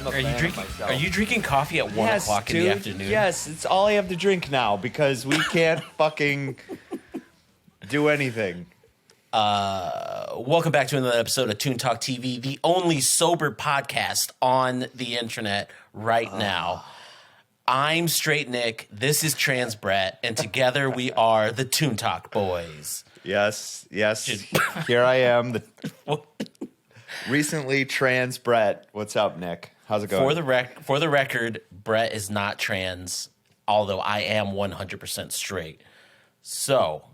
I'm a fan of myself. Are you drinking coffee at 1 o'clock in the afternoon? Yes, it's all I have to drink now because we can't fucking do anything. Welcome back to another episode of Toon Talk TV, the only sober podcast on the internet right now. I'm Straight Nick, this is Trans Brett, and together we are the Toon Talk Boys. Yes. Here I am, the recently trans Brett. What's up, Nick? How's it going? For the record, Brett is not trans, although I am 100% straight. So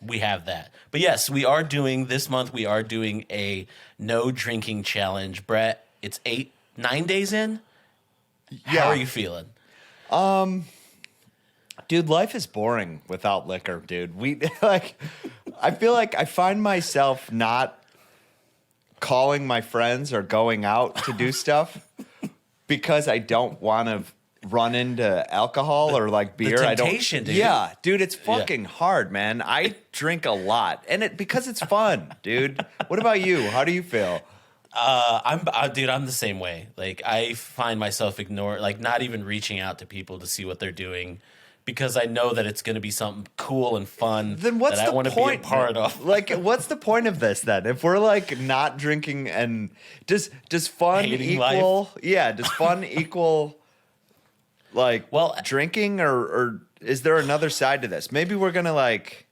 we have that. But yes, this month we are doing a no drinking challenge. Brett, it's 9 days in. Yeah. How are you feeling? Dude, life is boring without liquor, dude. I feel like I find myself not calling my friends or going out to do stuff because I don't want to run into alcohol or like beer. The temptation, dude. Yeah, dude, it's fucking hard, man. I drink a lot, and because it's fun, dude. What about you? How do you feel? I'm the same way. Like, I find myself not even reaching out to people to see what they're doing because I know that it's going to be something cool and fun. Then what's that the I want to be a part of. Like, what's the point of this then? If we're like not drinking, and does fun Hating equal? life? Yeah, does fun equal like drinking, or is there another side to this? Maybe we're gonna like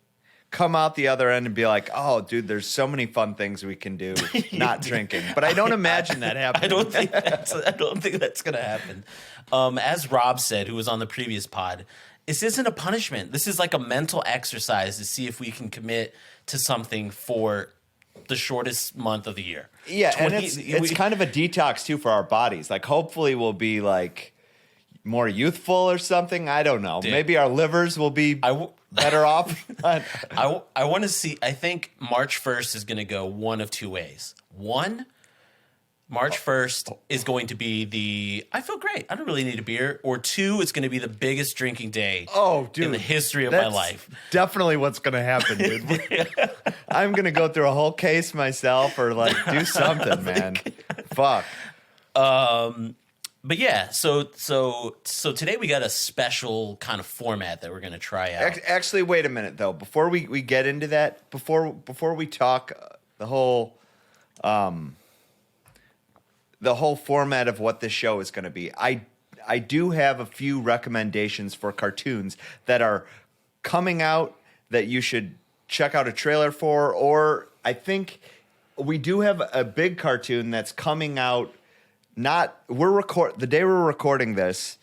come out the other end and be like, oh, dude, there's so many fun things we can do not drinking. But I don't imagine that happening. I don't think that's going to happen. As Rob said, who was on the previous pod, this isn't a punishment. This is like a mental exercise to see if we can commit to something for the shortest month of the year. Yeah, and it's kind of a detox too for our bodies. Like, hopefully we'll be like more youthful or something. I don't know. Dude, maybe our livers will be better off. I want to see. I think March 1st is going to go one of two ways. One, March 1st is going to be I feel great, I don't really need a beer. Or two, it's going to be the biggest drinking day in the history of my life. Definitely what's going to happen, dude. I'm going to go through a whole case myself or like do something, man. Fuck. But yeah, so today we got a special kind of format that we're going to try out. Actually, wait a minute though. Before we get into that, before we talk the whole format of what this show is going to be, I do have a few recommendations for cartoons that are coming out that you should check out a trailer for, or I think we do have a big cartoon that's coming out. The day we're recording this,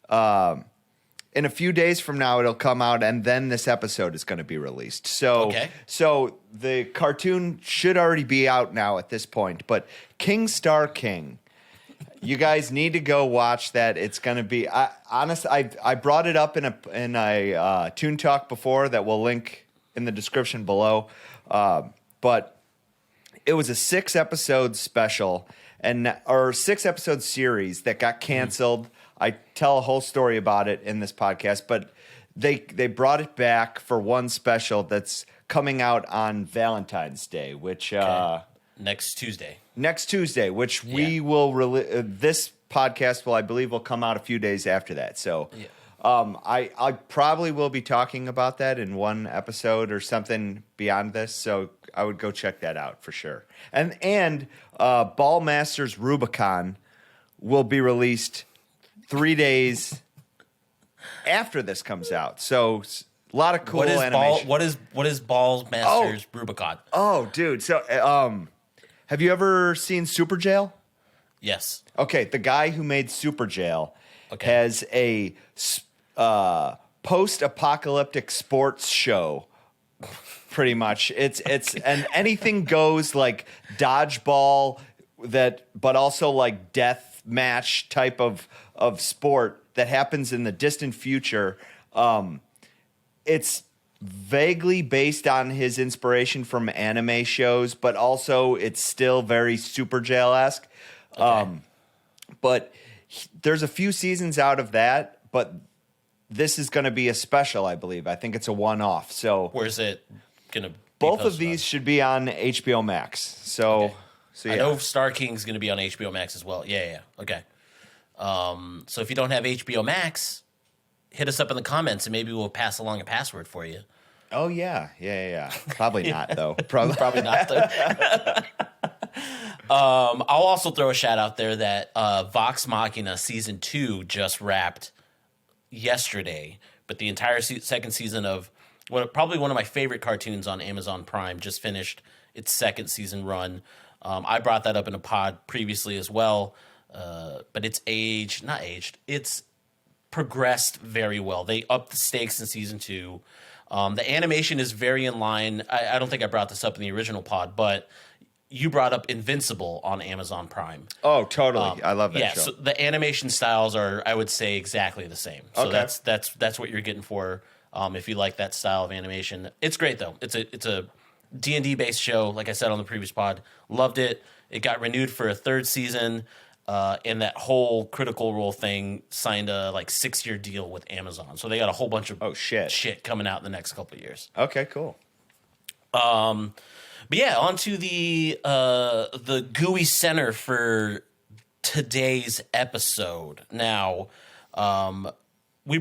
in a few days from now it'll come out, and then this episode is going to be released. So the cartoon should already be out now at this point. But King Star King, you guys need to go watch that. It's going to be I brought it up in a Toon Talk before that we'll link in the description below. But it was a 6-episode special. Or 6-episode series that got canceled. I tell a whole story about it in this podcast, but they brought it back for one special that's coming out on Valentine's Day, which next Tuesday. Which we will this podcast I believe will come out a few days after that. So I probably will be talking about that in one episode or something beyond this. So I would go check that out for sure. And Ballmastrz Rubicon will be released 3 days after this comes out. So a lot of cool animation. What is Ballmastrz Rubicon? Oh, dude. So have you ever seen Super Jail? Yes. Okay, the guy who made Super Jail has a post-apocalyptic sports show. Pretty much, it's and anything goes, like dodgeball, but also like death match type of sport that happens in the distant future. It's vaguely based on his inspiration from anime shows, but also it's still very Super Jail-esque. But there's a few seasons out of that, but this is going to be a special, I believe. I think it's a one-off. So where's it going to be? Both of these should be on HBO Max. So I know Star King's going to be on HBO Max as well. Yeah. Okay. So if you don't have HBO Max, hit us up in the comments and maybe we'll pass along a password for you. Oh yeah. Probably not though. Probably not though. I'll also throw a shout out there that Vox Machina season 2 just wrapped yesterday, but the entire second season of probably one of my favorite cartoons on Amazon Prime just finished its second season run. I brought that up in a pod previously as well, but it's it's progressed very well. They upped the stakes in season 2. The animation is very in line. I don't think I brought this up in the original pod, but you brought up Invincible on Amazon Prime. Oh, totally. I love that show. So the animation styles are, I would say, exactly the same. So okay. that's what you're getting for if you like that style of animation. It's great though. It's a D&D based show. Like I said on the previous pod, loved it. It got renewed for a third season, and that whole Critical Role thing signed a 6-year deal with Amazon. So they got a whole bunch of shit coming out in the next couple of years. Okay, cool. But yeah, on to the GUI center for today's episode. Now, we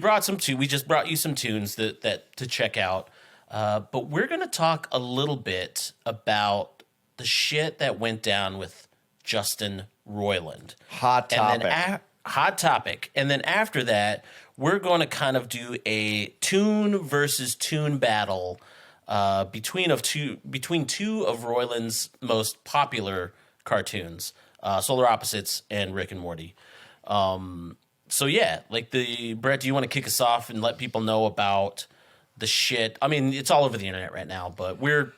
just brought you some tunes that to check out. But we're going to talk a little bit about the shit that went down with Justin Roiland. Hot topic. Hot topic. And then after that, we're going to kind of do a Toon versus Toon battle between two of Roiland's most popular cartoons, Solar Opposites and Rick and Morty. So yeah, Brett, do you want to kick us off and let people know about the shit? I mean, it's all over the internet right now, but we're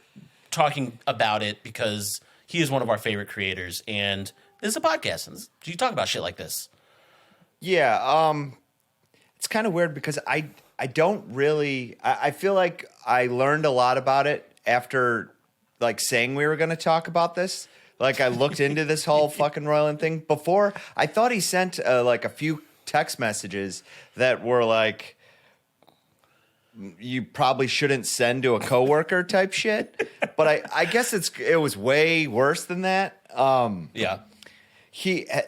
talking about it because he is one of our favorite creators, and this is a podcast, and you talk about shit like this. Yeah, it's kind of weird because I don't really. I feel like I learned a lot about it after saying we were going to talk about this. I looked into this whole fucking Roiland thing. Before, I thought he sent a few text messages that were you probably shouldn't send to a coworker type shit. But I guess it was way worse than that. Yeah.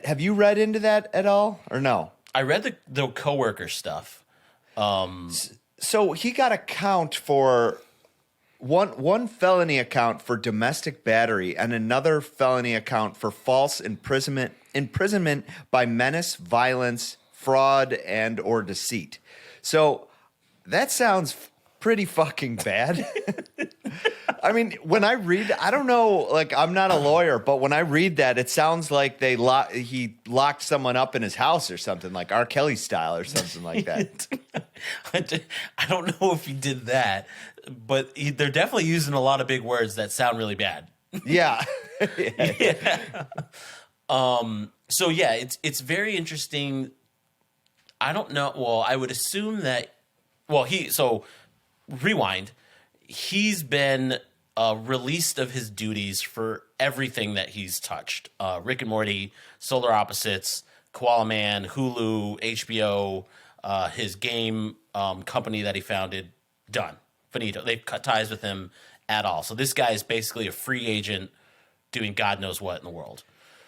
Have you read into that at all or no? I read the coworker stuff. So he got a count for one felony account for domestic battery and another felony account for false imprisonment by menace, violence, fraud, and or deceit. So that sounds pretty fucking bad. I mean, when I read, I don't know, I'm not a lawyer, but when I read that, it sounds like he locked someone up in his house or something, like R. Kelly style or something like that. I don't know if he did that, but they're definitely using a lot of big words that sound really bad. Yeah. Yeah. So yeah, it's very interesting. I don't know. Well, I would assume that. Well, rewind. He's been released of his duties for everything that he's touched. Rick and Morty, Solar Opposites, Koala Man, Hulu, HBO, his game company that he founded, done. Finito. They've cut ties with him at all. So this guy is basically a free agent doing God knows what in the world.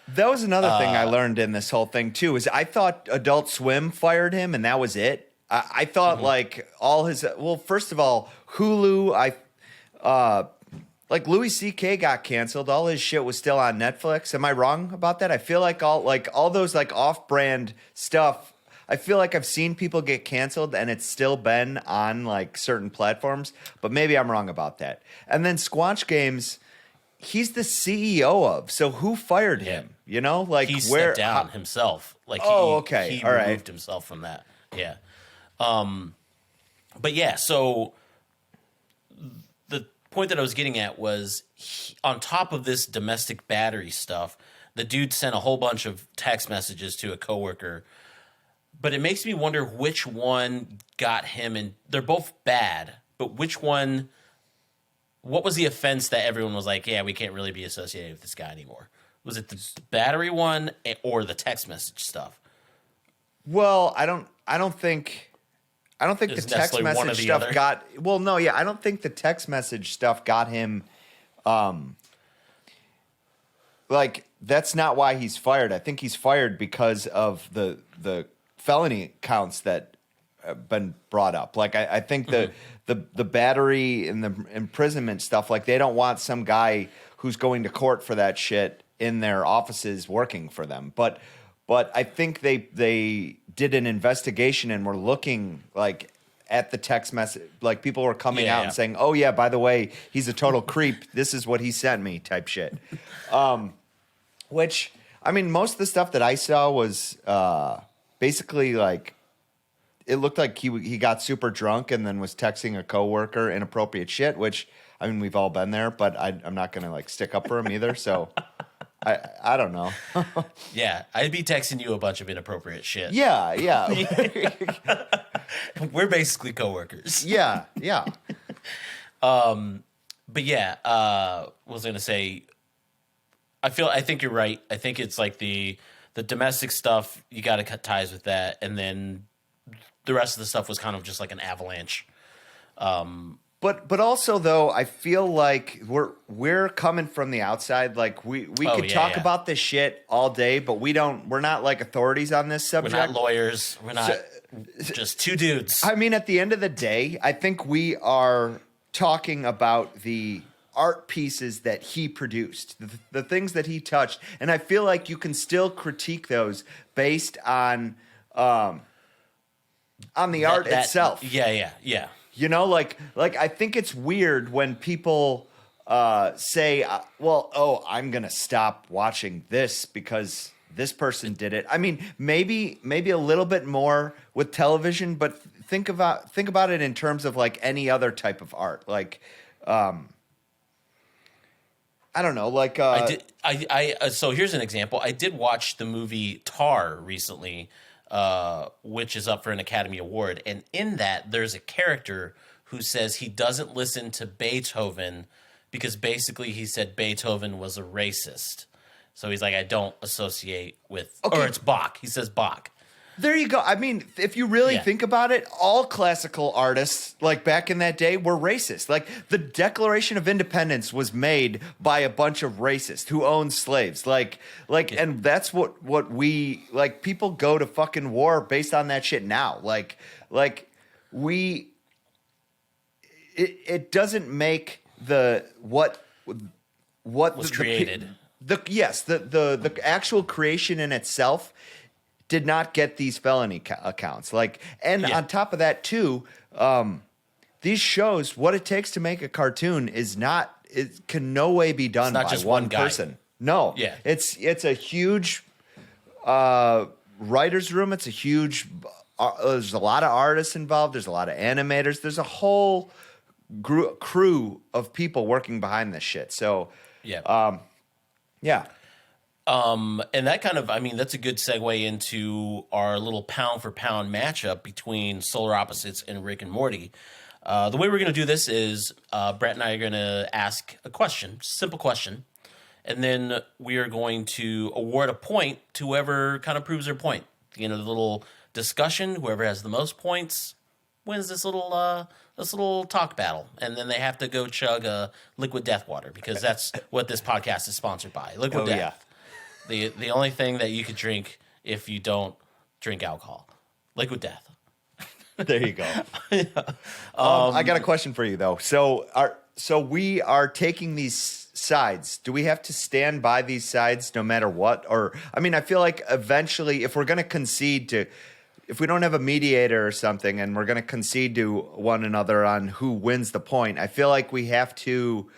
That was another thing I learned in this whole thing, too, is I thought Adult Swim fired him and that was it. I thought all his first of all, Hulu, Louis C.K. got canceled. All his shit was still on Netflix. Am I wrong about that? I feel like all those off-brand stuff. I feel like I've seen people get canceled and it's still been on certain platforms, but maybe I'm wrong about that. And then Squanch Games, he's the CEO of. So who fired him? You know, he stepped down himself. Okay, he all right. removed himself from that. Yeah. But yeah, so the point that I was getting at was on top of this domestic battery stuff, the dude sent a whole bunch of text messages to a coworker. But it makes me wonder which one got him, and they're both bad, but which one, what was the offense that everyone was like, yeah, we can't really be associated with this guy anymore? Was it the battery one or the text message stuff? Well, I don't think the text message stuff got. Well, no, yeah, I don't think the text message stuff got him. like that's not why he's fired. I think he's fired because of the felony counts that have been brought up. Like I think the battery and the imprisonment stuff, like they don't want some guy who's going to court for that shit in their offices working for them. But I think they did an investigation and were looking like at the text message, like people were coming out and saying, "Oh yeah, by the way, he's a total creep. This is what he sent me," type shit. Which I mean, most of the stuff that I saw was basically like it looked like he got super drunk and then was texting a coworker inappropriate shit. Which I mean, we've all been there, but I'm not gonna like stick up for him either. So. I don't know. Yeah, I'd be texting you a bunch of inappropriate shit. Yeah. We're basically coworkers. Yeah. But yeah, was going to say, I think you're right. I think it's like the domestic stuff, you got to cut ties with that. And then the rest of the stuff was kind of just like an avalanche. But also though, I feel like we're coming from the outside. Like we could talk about this shit all day, but we're not like authorities on this subject. We're not lawyers. We're not just two dudes. I mean, at the end of the day, I think we are talking about the art pieces that he produced, the things that he touched, and I feel like you can still critique those based on the art itself. Yeah. You know, like I think it's weird when people say, I'm going to stop watching this because this person did it. I mean, maybe a little bit more with television, but think about it in terms of like any other type of art. Like, I don't know, like so here's an example. I did watch the movie Tar recently, which is up for an Academy Award. And in that, there's a character who says he doesn't listen to Beethoven because basically he said Beethoven was a racist. So he's like, I don't associate with... Okay. Or it's Bach. He says Bach. There you go. I mean, if you really think about it, all classical artists, like back in that day, were racist. Like the Declaration of Independence was made by a bunch of racists who owned slaves. And that's what we like. People go to fucking war based on that shit now. It doesn't make what was created. The actual creation in itself did not get these felony accounts. On top of that too, these shows, what it takes to make a cartoon it can no way be done by just one guy. person. No. Yeah. It's a huge writer's room. It's a huge, there's a lot of artists involved. There's a lot of animators. There's a whole crew of people working behind this shit. So, yeah. And that kind of, I mean, that's a good segue into our little pound for pound matchup between Solar Opposites and Rick and Morty. The way we're going to do this is Brett and I are going to ask a question, simple question, and then we are going to award a point to whoever kind of proves their point. The little discussion, whoever has the most points wins this little talk battle, and then they have to go chug a liquid death water because that's what this podcast is sponsored by. Liquid death. Yeah. The only thing that you could drink if you don't drink alcohol. Liquid death. There you go. I got a question for you though. So we are taking these sides. Do we have to stand by these sides no matter what? Or I mean, I feel like eventually if we're going to concede if we don't have a mediator or something and we're going to concede to one another on who wins the point, I feel like we have to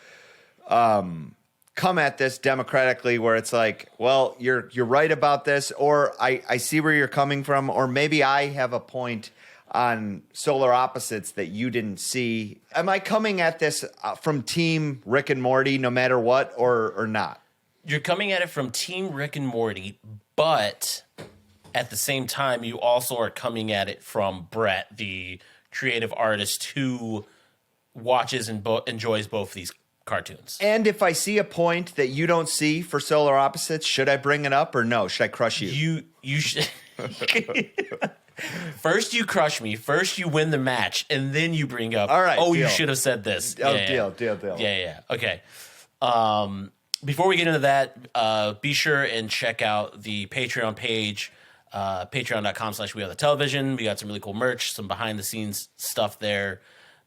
come at this democratically where it's like, well, you're right about this, or I see where you're coming from, or maybe I have a point on Solar Opposites that you didn't see. Am I coming at this from Team Rick and Morty no matter what, or not? You're coming at it from Team Rick and Morty, but at the same time, you also are coming at it from Brett, the creative artist who watches and enjoys both these cartoons. And if I see a point that you don't see for Solar Opposites, should I bring it up or no? Should I crush you? You should. First you crush me. First you win the match, and then you bring up. All right. Oh, deal. You should have said this. Deal. Yeah. Okay. before we get into that, be sure and check out the Patreon page, patreon.com/we are the television. We got some really cool merch, some behind the scenes stuff there.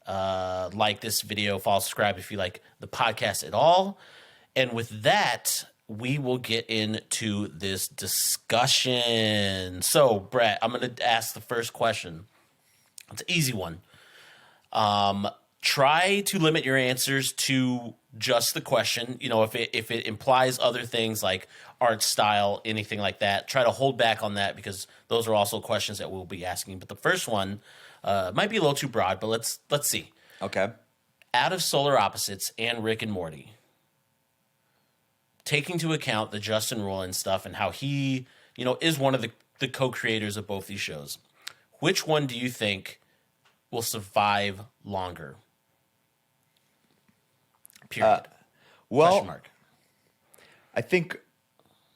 Like this video, follow, subscribe if you like the podcast at all. And with that, we will get into this discussion. So, Brett, I'm going to ask the first question. It's an easy one. Try to limit your answers to just the question. You know, if it implies other things like art style, anything like that, try to hold back on that because those are also questions that we'll be asking. But the first one might be a little too broad, but let's see. Okay. Out of Solar Opposites and Rick and Morty, taking into account the Justin Roiland stuff and how he, you know, is one of the co-creators of both these shows, which one do you think will survive longer? Period. Well, Question mark. I think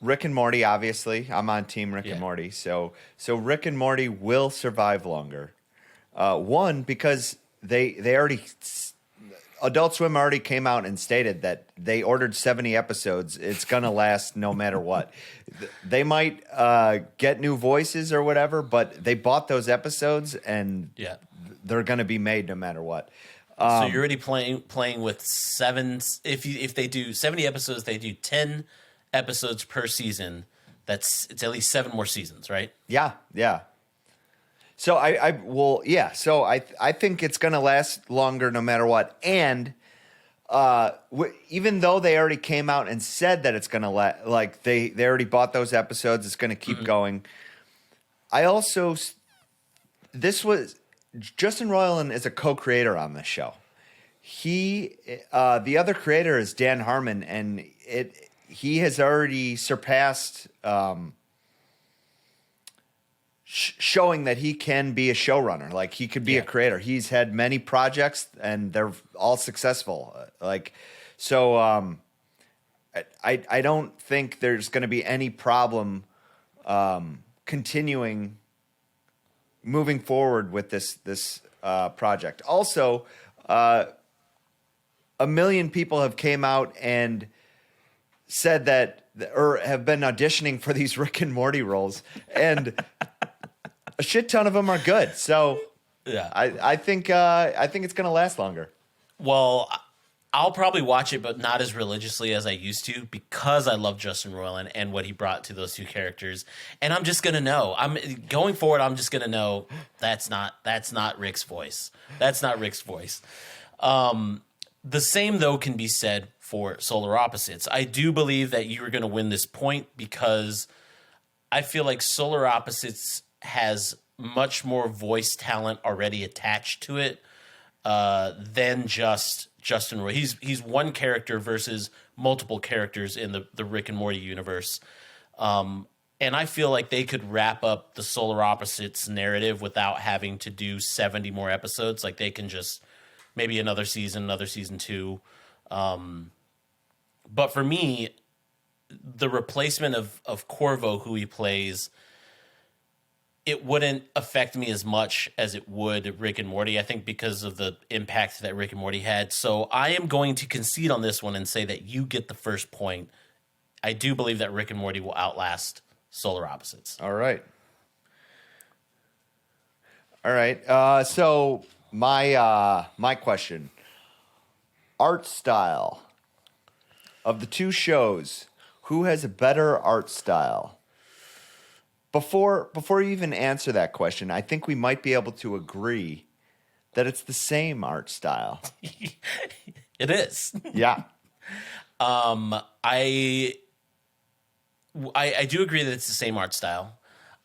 Rick and Morty, obviously, I'm on team Rick Yeah. and Morty. So Rick and Morty will survive longer. One, because they already, Adult Swim already came out and stated that they ordered 70 episodes. It's going to last no matter what. They might get new voices or whatever, but they bought those episodes and Yeah. they're going to be made no matter what. So you're already playing with 7. If they do 70 episodes, they do 10 episodes per season. It's at least 7 more seasons, right? Yeah. So So I think it's going to last longer no matter what. And even though they already came out and said that it's going to they already bought those episodes, it's going to keep going. Justin Roiland is a co-creator on this show. The other creator is Dan Harmon, and he has already surpassed showing that he can be a showrunner. Like he could be a creator. He's had many projects, and they're all successful. I don't think there's going to be any problem continuing. Moving forward with this project. Also, 1 million people have came out and said that, or have been auditioning for these Rick and Morty roles, and a shit ton of them are good. So, Yeah. I think it's going to last longer. Well, I'll probably watch it, but not as religiously as I used to because I love Justin Roiland and what he brought to those two characters. And I'm just gonna know. Going forward. I'm just gonna know that's not Rick's voice. That's not Rick's voice. The same though can be said for Solar Opposites. I do believe that you are gonna win this point because I feel like Solar Opposites has much more voice talent already attached to it than just Justin Roy. He's one character versus multiple characters in the Rick and Morty universe. And I feel like they could wrap up the Solar Opposites narrative without having to do 70 more episodes. Like they can just maybe another season 2. But for me, the replacement of Corvo, who he plays, it wouldn't affect me as much as it would Rick and Morty, I think, because of the impact that Rick and Morty had. So I am going to concede on this one and say that you get the first point. I do believe that Rick and Morty will outlast Solar Opposites. All right. So my question: art style of the two shows, who has a better art style? Before you even answer that question, I think we might be able to agree that it's the same art style. It is. Yeah. I do agree that it's the same art style.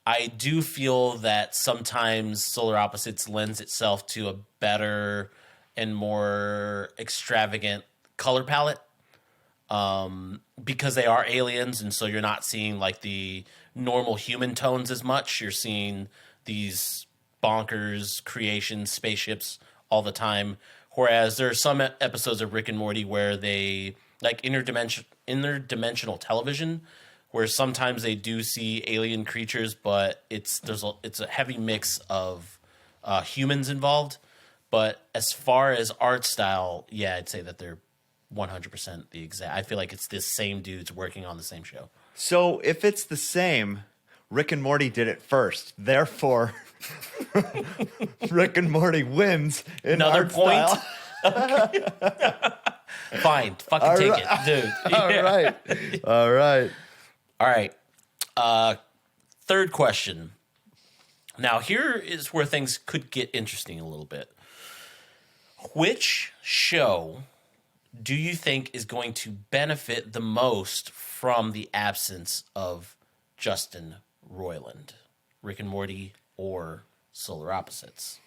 I do feel that sometimes Solar Opposites lends itself to a better and more extravagant color palette. Because they are aliens, and so you're not seeing like the normal human tones as much. You're seeing these bonkers creations, spaceships all the time. Whereas there are some episodes of Rick and Morty where they like interdimensional television, where sometimes they do see alien creatures, but it's a heavy mix of humans involved. But as far as art style, yeah, I'd say that they're 100% the exact. I feel like it's this same dudes working on the same show. So if it's the same, Rick and Morty did it first. Therefore, Rick and Morty wins in Another art point. style. Fine, fucking take it, dude. All right. All right. All right. Third question. Now, here is where things could get interesting a little bit. Which show do you think is going to benefit the most from the absence of Justin Roiland? Rick and Morty or Solar Opposites?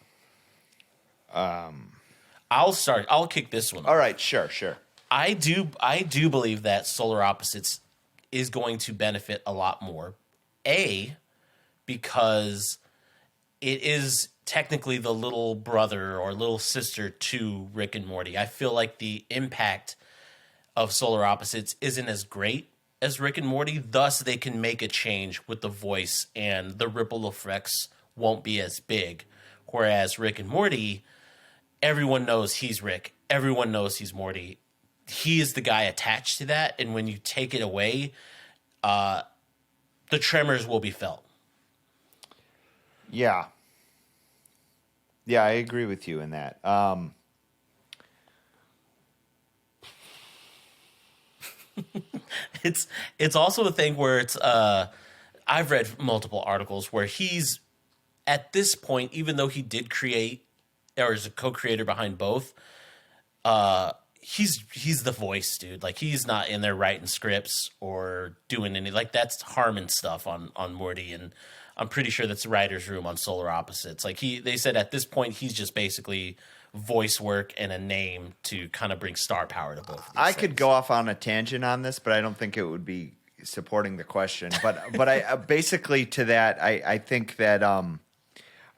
I'll start. I'll kick this one off. All right. Sure. I do believe that Solar Opposites is going to benefit a lot more. Because it is technically the little brother or little sister to Rick and Morty. I feel like the impact of Solar Opposites isn't as great as Rick and Morty. Thus, they can make a change with the voice and the ripple effects won't be as big. Whereas Rick and Morty, everyone knows he's Rick. Everyone knows he's Morty. He is the guy attached to that. And when you take it away, the tremors will be felt. Yeah. Yeah, I agree with you in that. It's also a thing where it's I've read multiple articles where he's at this point, even though he did create or is a co-creator behind both, he's the voice, dude. Like he's not in there writing scripts or doing any like that's Harmon stuff on Morty, and I'm pretty sure that's the writer's room on Solar Opposites. Like they said at this point he's just basically voice work and a name to kind of bring star power to both of these I things. could go off on a tangent on this, but I don't think it would be supporting the question. But I basically to that I think that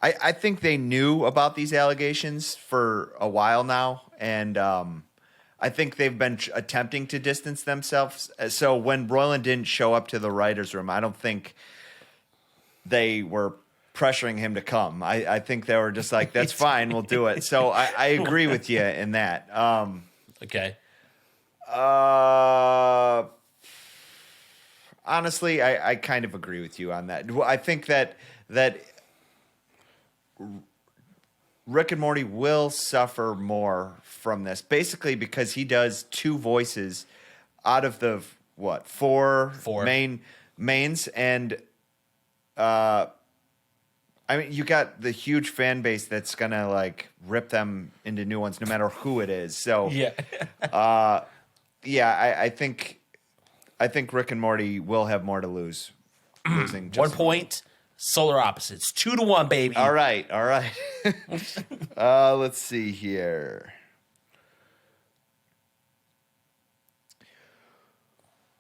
I think they knew about these allegations for a while now, and I think they've been attempting to distance themselves. So when Roiland didn't show up to the writer's room, I don't think they were pressuring him to come. I think they were just like, that's fine, we'll do it. So I agree with you in that. Okay. Honestly, I kind of agree with you on that. I think that Rick and Morty will suffer more from this, basically because he does two voices out of the four. mains, and I mean, you got the huge fan base that's gonna like rip them into new ones, no matter who it is. So Yeah. I think Rick and Morty will have more to lose. Losing 1 point. Solar Opposites 2-1, baby. All right. Let's see here.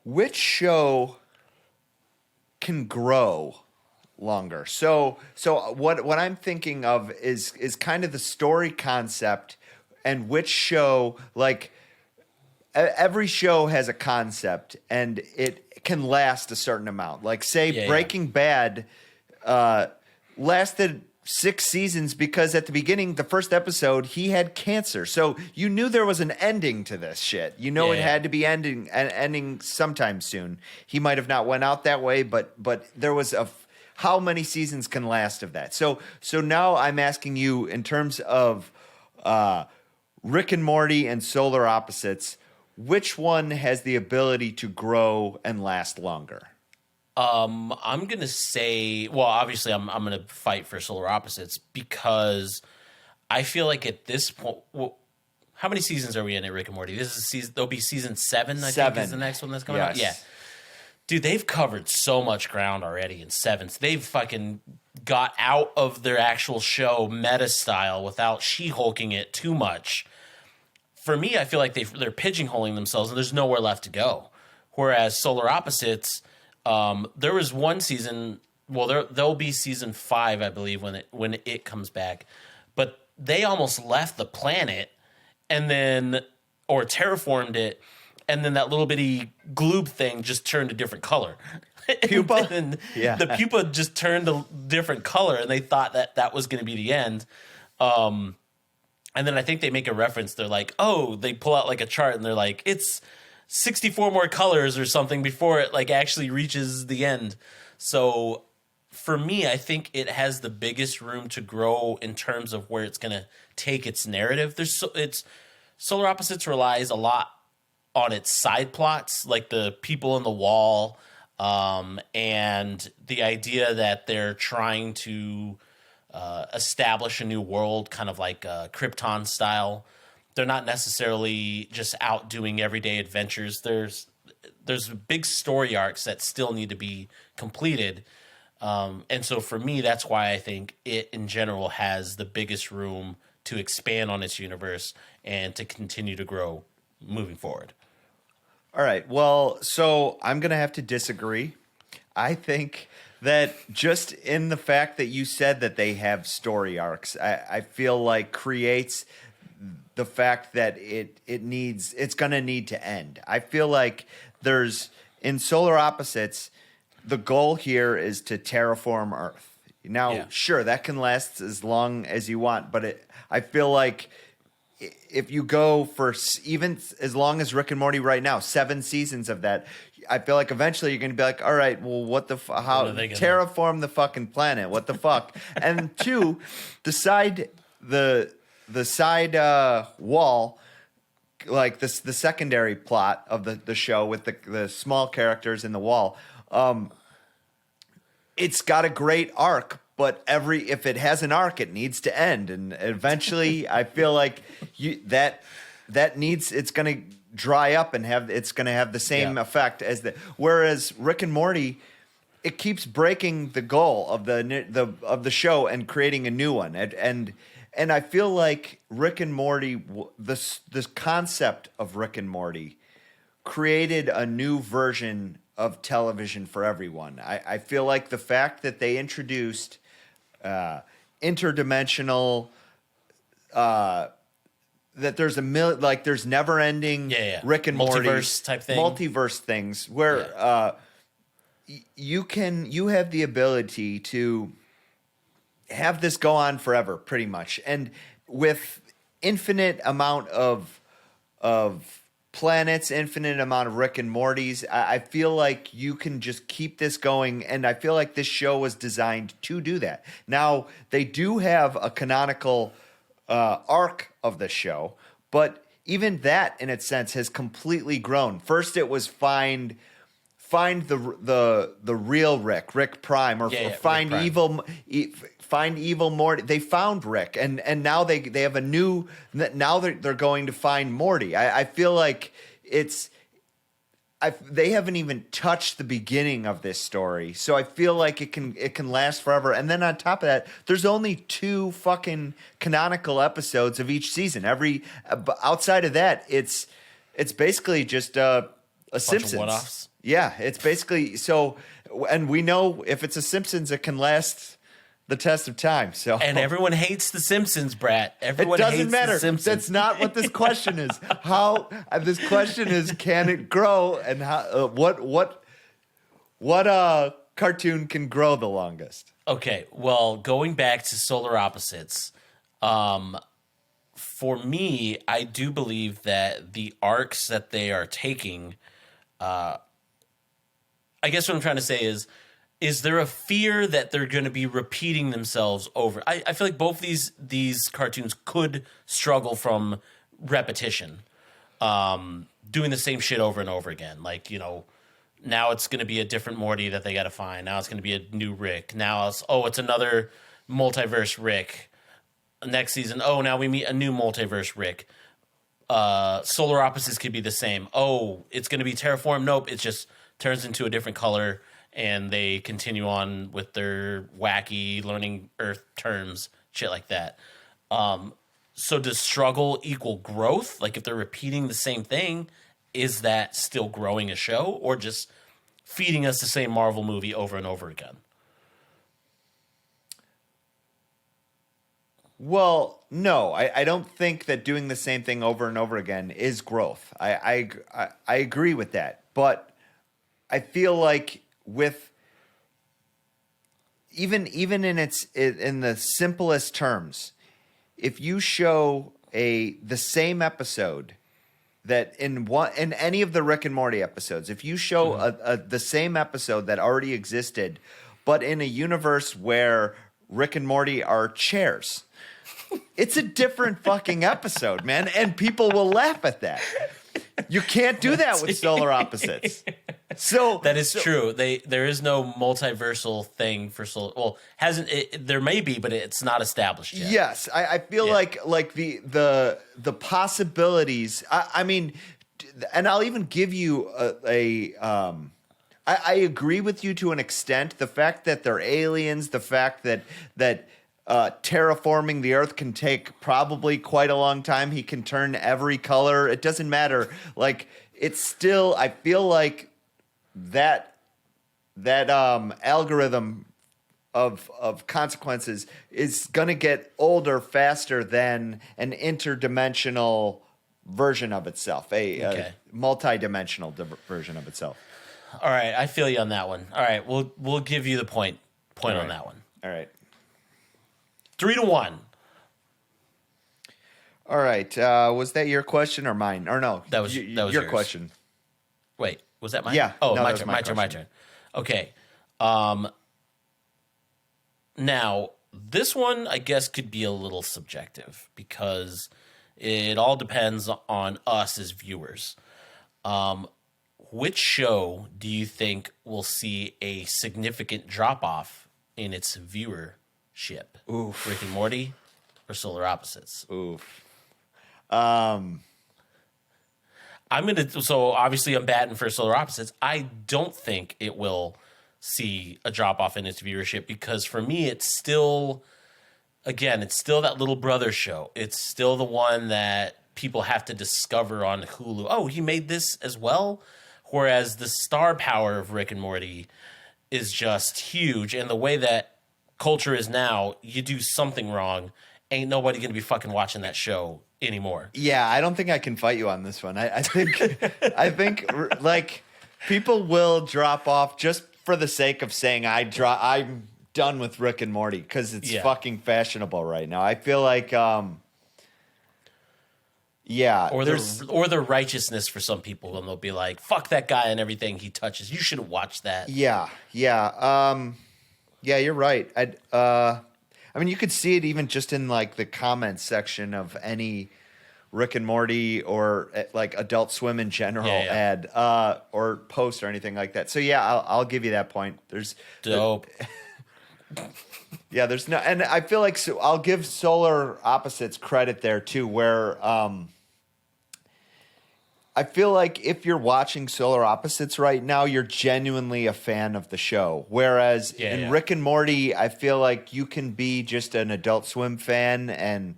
Which show can grow longer? So what I'm thinking of is kind of the story concept, and which show, like every show has a concept and it can last a certain amount. Like say Breaking Bad lasted 6 seasons because at the beginning, the first episode, he had cancer. So you knew there was an ending to this shit. You know, it had to be ending sometime soon. He might have not went out that way, but there was how many seasons can last of that? So now I'm asking you in terms of Rick and Morty and Solar Opposites, which one has the ability to grow and last longer? I'm gonna say, well, obviously, I'm gonna fight for Solar Opposites because I feel like at this point, how many seasons are we in at Rick and Morty? This is season. There'll be season 7. I think is the next one that's coming out. Yeah, dude, they've covered so much ground already in 7. They've fucking got out of their actual show meta style without she-hulking it too much. For me, I feel like they're pigeonholing themselves and there's nowhere left to go. Whereas Solar Opposites. There was one season. Well, there'll be season 5, I believe, when it comes back. But they almost left the planet, and then or terraformed it, and then that little bitty gloob thing just turned a different color. Pupa, and the pupa just turned a different color, and they thought that was going to be the end. And then I think they make a reference. They're like, oh, they pull out like a chart and they're like, it's 64 more colors or something before it like actually reaches the end. So for me, I think it has the biggest room to grow in terms of where it's going to take its narrative. It's Solar Opposites relies a lot on its side plots, like the people in the wall, and the idea that they're trying to establish a new world, kind of like Krypton style. They're not necessarily just out doing everyday adventures. There's big story arcs that still need to be completed. And so for me, that's why I think it in general has the biggest room to expand on its universe and to continue to grow moving forward. All right. Well, so I'm going to have to disagree. I think that just in the fact that you said that they have story arcs, I feel like creates the fact that it's going to need to end. I feel like in Solar Opposites, the goal here is to terraform Earth. Now, sure, that can last as long as you want, but I feel like if you go for even as long as Rick and Morty right now, 7 seasons of that, I feel like eventually you're going to be like, all right, well, how terraform the fucking planet? What the fuck? And 2, the side wall, like the secondary plot of the show with the small characters in the wall, it's got a great arc. But if it has an arc, it needs to end, and eventually, I feel like it's going to dry up and it's going to have the same effect as Whereas Rick and Morty, it keeps breaking the goal of the show and creating a new one, and I feel like Rick and Morty, this concept of Rick and Morty, created a new version of television for everyone. I feel like the fact that they introduced interdimensional, that there's there's never ending Rick and Morty multiverse things where you have the ability to have this go on forever, pretty much, and with infinite amount of planets, infinite amount of Rick and Mortys. I feel like you can just keep this going, and I feel like this show was designed to do that. Now, they do have a canonical arc of the show, but even that, in its sense, has completely grown. First, it was find the real Rick Prime, or find Prime. Find evil Morty. They found Rick, and now they have a new. Now they're going to find Morty. I feel like they haven't even touched the beginning of this story, so I feel like it can last forever. And then on top of that, there's only 2 fucking canonical episodes of each season. Outside of that, it's basically just a Simpsons. One-offs. Yeah, it's basically so. And we know if it's a Simpsons, it can last the test of time. So, and everyone hates the Simpsons, Brat. Everyone it doesn't hates matter. The Simpsons. That's not what this question is. This question is, can it grow, and how? What cartoon can grow the longest? Okay, well, going back to Solar Opposites, for me, I do believe that the arcs that they are taking, I guess what I'm trying to say is there a fear that they're going to be repeating themselves over? I feel like both these cartoons could struggle from repetition, doing the same shit over and over again. Like, now it's going to be a different Morty that they got to find. Now it's going to be a new Rick. Now it's another multiverse Rick. Next season, now we meet a new multiverse Rick. Solar Opposites could be the same. It's going to be terraform. Nope, it just turns into a different color. And they continue on with their wacky learning Earth terms, shit like that. So does struggle equal growth? Like, if they're repeating the same thing, is that still growing a show, or just feeding us the same Marvel movie over and over again? Well, no, I don't think that doing the same thing over and over again is growth. I agree with that, but I feel like with even in the simplest terms, if you show the same episode that in any of the Rick and Morty episodes, if you show the same episode that already existed, but in a universe where Rick and Morty are chairs, it's a different fucking episode, man, and people will laugh at that. You can't do that with Solar Opposites. So that is true. There is no multiversal thing for Solar. Well, there may be, but it's not established yet. Yes, I feel like the possibilities. I mean, and I'll even give you I agree with you to an extent. The fact that they're aliens, the fact that terraforming the Earth can take probably quite a long time. He can turn every color. It doesn't matter. Like, it's still, I feel like that algorithm of consequences is going to get older faster than an interdimensional version of itself, a multi-dimensional version of itself. All right, I feel you on that one. All right, we'll give you the point on that one. All right. 3-1. All right. Was that your question or mine? Or no? That was your yours. question. Wait, was that mine? Yeah. Oh, no, my turn. Okay. Now, this one, I guess, could be a little subjective because it all depends on us as viewers. Which show do you think will see a significant drop-off in its viewership? Oof. Rick and Morty or Solar Opposites? Oof. So obviously I'm batting for Solar Opposites. I don't think it will see a drop off in its viewership because for me, it's still that little brother show. It's still the one that people have to discover on Hulu. Oh, he made this as well. Whereas the star power of Rick and Morty is just huge. And the way that culture is now, you do something wrong, ain't nobody going to be fucking watching that show anymore. Yeah, I don't think I can fight you on this one. I think like people will drop off just for the sake of saying I'm done with Rick and Morty because it's fucking fashionable right now. I feel like or the righteousness for some people, and they'll be like, "Fuck that guy and everything he touches. You shouldn't watch that." Yeah, you're right. I mean, you could see it even just in like the comments section of any Rick and Morty or like Adult Swim in general ad or post or anything like that. So yeah, I'll give you that point. There's dope. There's no, and I feel like I'll give Solar Opposites credit there too, where I feel like if you're watching Solar Opposites right now, you're genuinely a fan of the show. Whereas in Rick and Morty, I feel like you can be just an Adult Swim fan and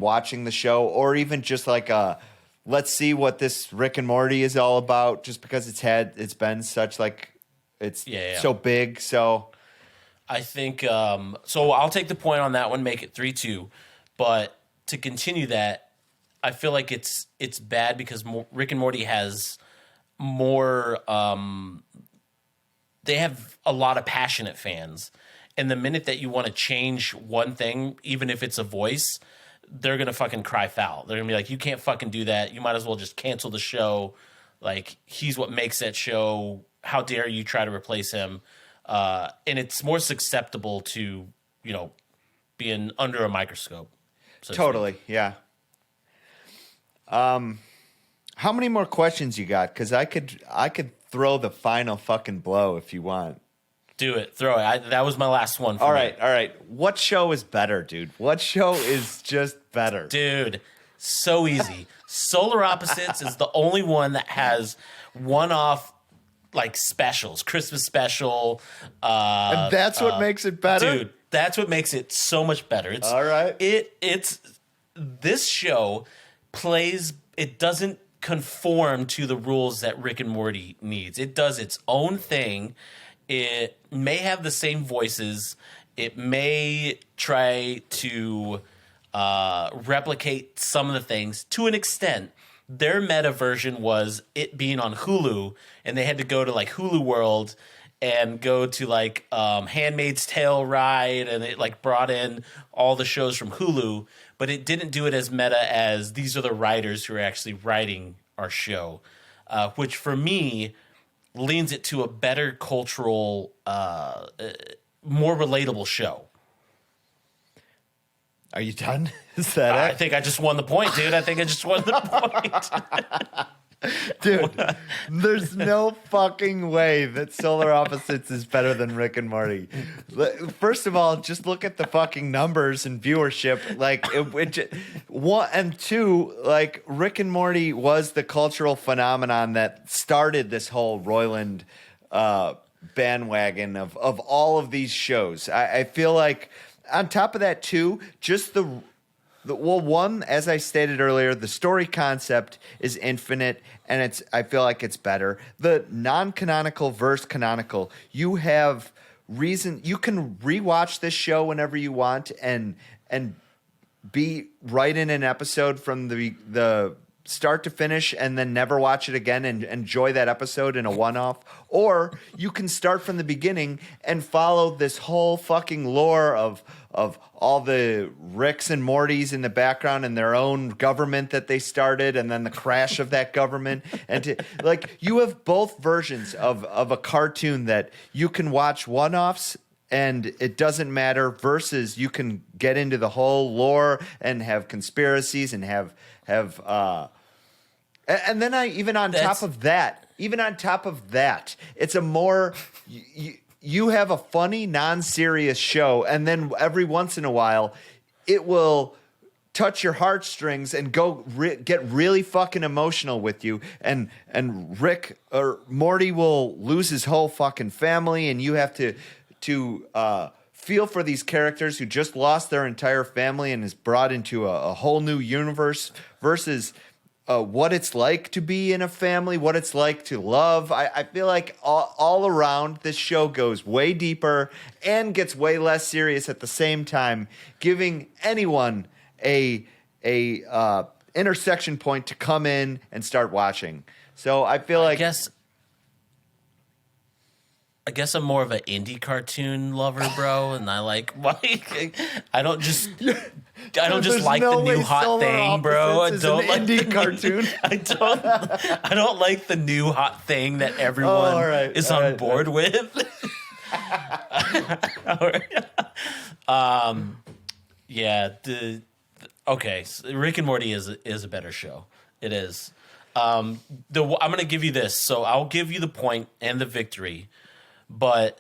watching the show, or even just like let's see what this Rick and Morty is all about, just because it's been such like it's so big. So I think so. I'll take the point on that one, make it 3-2. But to continue that, I feel like it's bad because Rick and Morty has more. They have a lot of passionate fans, and the minute that you want to change one thing, even if it's a voice, they're gonna fucking cry foul. They're gonna be like, "You can't fucking do that. You might as well just cancel the show. Like, he's what makes that show. How dare you try to replace him?" And it's more susceptible to being under a microscope. So totally, yeah. How many more questions you got? Because I could throw the final fucking blow if you want. Do it. Throw it. That was my last one. All right. What show is better, dude? What show is just better? Dude, so easy. Solar Opposites is the only one that has one-off like specials, Christmas special. And that's what makes it better? Dude, that's what makes it so much better. All right. It's this show plays, it doesn't conform to the rules that Rick and Morty needs. It does its own thing. It may have the same voices. It may try to replicate some of the things to an extent. Their meta version was it being on Hulu, and they had to go to like Hulu World and go to like Handmaid's Tale ride, and it like brought in all the shows from Hulu, but it didn't do it as meta as these are the writers who are actually writing our show, which for me leans it to a better cultural, more relatable show. Are you done? Is that I it? think I just won the point, dude. I think I just won the point. Dude, there's no fucking way that Solar Opposites is better than Rick and Morty. First of all, just look at the fucking numbers and viewership. Like, one and two, like Rick and Morty was the cultural phenomenon that started this whole Roiland bandwagon of all of these shows. I feel like on top of that too, just well, one, as I stated earlier, the story concept is infinite, and I feel like it's better. The non-canonical versus canonical, you have reason. You can rewatch this show whenever you want, and be right in an episode from the start to finish, and then never watch it again and enjoy that episode in a one-off. Or you can start from the beginning and follow this whole fucking lore of all the Ricks and Mortys in the background and their own government that they started, and then the crash of that government. And like, you have both versions of a cartoon that you can watch one-offs and it doesn't matter, versus you can get into the whole lore and have conspiracies and have and then top of that, it's a more you have a funny, non-serious show, and then every once in a while, it will touch your heartstrings and get really fucking emotional with you. And Rick or Morty will lose his whole fucking family, and you have to feel for these characters who just lost their entire family and is brought into a whole new universe, versus what it's like to be in a family, what it's like to love. I feel like all around, this show goes way deeper and gets way less serious at the same time, giving anyone a intersection point to come in and start watching. So I feel like I guess I'm more of an indie cartoon lover, bro, and I don't just like the new hot thing, bro. I don't like indie cartoon. I don't like the new hot thing that everyone is on board with. Okay, so Rick and Morty is a better show. It is. I'm going to give you this, so I'll give you the point and the victory. But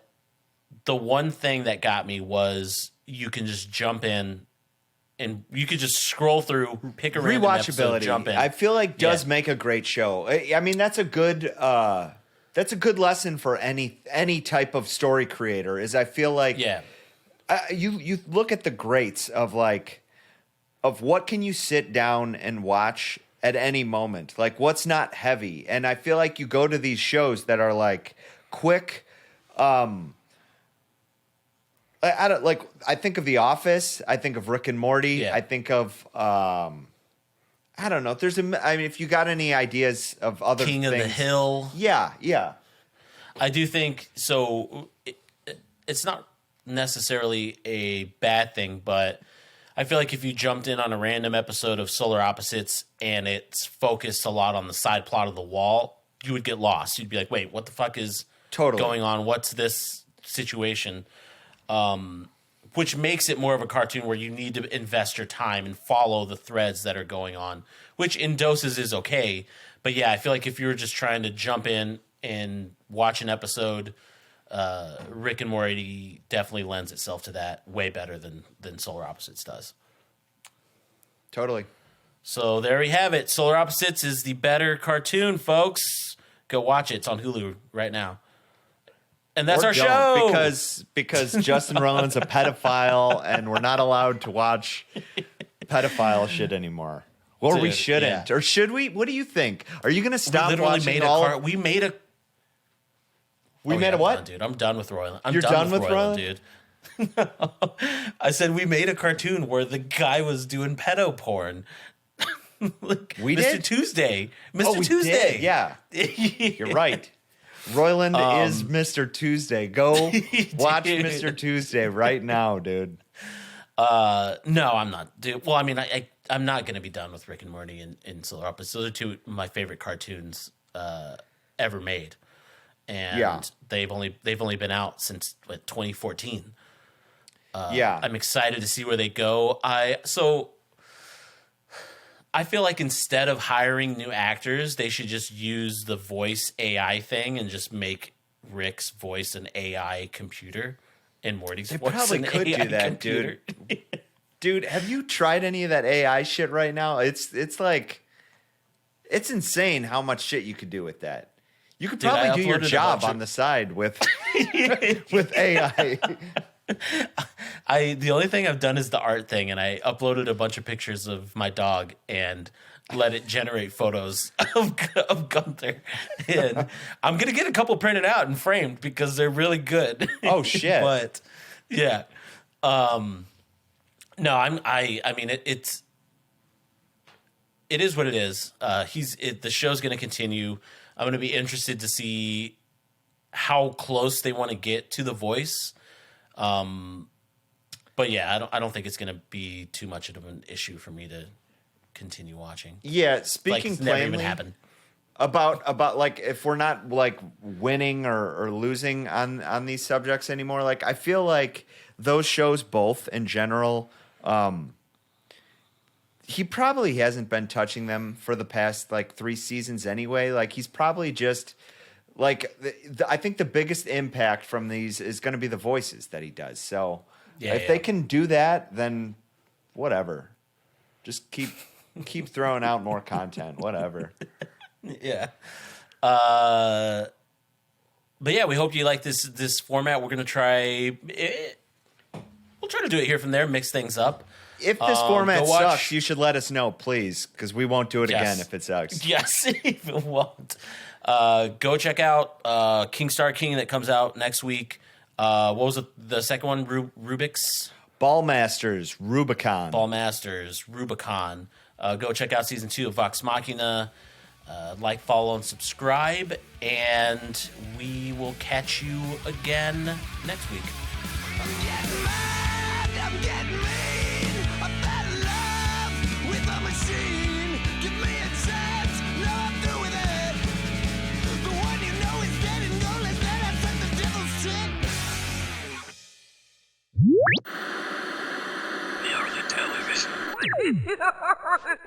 the one thing that got me was you can just jump in and you could just scroll through, pick a random episode, jump in. I feel like does make a great show. I mean, that's a good lesson for any type of story creator. Is I feel like you look at the greats of what can you sit down and watch at any moment, like what's not heavy. And I feel like you go to these shows that are like quick. I think of The Office. I think of Rick and Morty. Yeah. I think of I don't know. If you got any ideas of other King things. of the Hill. Yeah. I do think so. It's not necessarily a bad thing, but I feel like if you jumped in on a random episode of Solar Opposites and it's focused a lot on the side plot of The Wall, you would get lost. You'd be like, wait, what the fuck is going on? What's this situation? Which makes it more of a cartoon where you need to invest your time and follow the threads that are going on, which in doses is okay. But yeah, I feel like if you were just trying to jump in and watch an episode, Rick and Morty definitely lends itself to that way better than Solar Opposites does. Totally. So there we have it. Solar Opposites is the better cartoon, folks. Go watch it. It's on Hulu right now. And that's our show. Because Justin Roiland's a pedophile and we're not allowed to watch pedophile shit anymore. Or we shouldn't. Yeah. Or should we? What do you think? Are you going to stop watching We made a what? Done, dude. I'm done with Roiland. You're done with Roiland, dude. I said we made a cartoon where the guy was doing pedo porn. We Mr. did? Tuesday. Mr. We Tuesday. did. Yeah. You're right. Roiland is Mr. Tuesday. Go watch Dude. Mr. Tuesday right now, dude. No, I'm not, dude. Well, I mean, I'm not going to be done with Rick and Morty and Solar Opposites. Those are two of my favorite cartoons ever made, and they've only been out since 2014. I'm excited to see where they go. I feel like instead of hiring new actors, they should just use the voice AI thing and just make Rick's voice an AI computer and Morty's voice probably an could AI do that, computer. Dude, have you tried any of that AI shit right now? It's like, it's insane how much shit you could do with that. You could probably do your job on the side with with AI. The only thing I've done is the art thing, and I uploaded a bunch of pictures of my dog and let it generate photos of Gunther. And I'm gonna get a couple printed out and framed because they're really good. Oh shit! But yeah, no, I mean it is what it is. The show's gonna continue. I'm gonna be interested to see how close they want to get to the voice. But yeah, I don't think it's going to be too much of an issue for me to continue watching. Yeah, speaking plainly about like if we're not like winning or losing on these subjects anymore, like I feel like those shows both in general, he probably hasn't been touching them for the past like 3 seasons anyway. Like he's probably just like I think the biggest impact from these is going to be the voices that he does. So if they can do that, then whatever. Just keep throwing out more content, whatever. Yeah. But yeah, we hope you like this format. We're going to try it. We'll try to do it here from there, mix things up. If this format sucks, you should let us know, please, because we won't do it again if it sucks. Yes, if it won't. Go check out King Star King that comes out next week. What was the second one? Rubik's? Ballmastrz, Rubicon. Ballmastrz, Rubicon. Go check out season 2 of Vox Machina. Like, follow, and subscribe. And we will catch you again next week. I'm getting mad, I'm getting mean. I fell in love with a machine. Give me a chance, no, I'm through with it. The one you know is dead and gone, let that send the devil's shit. The early television.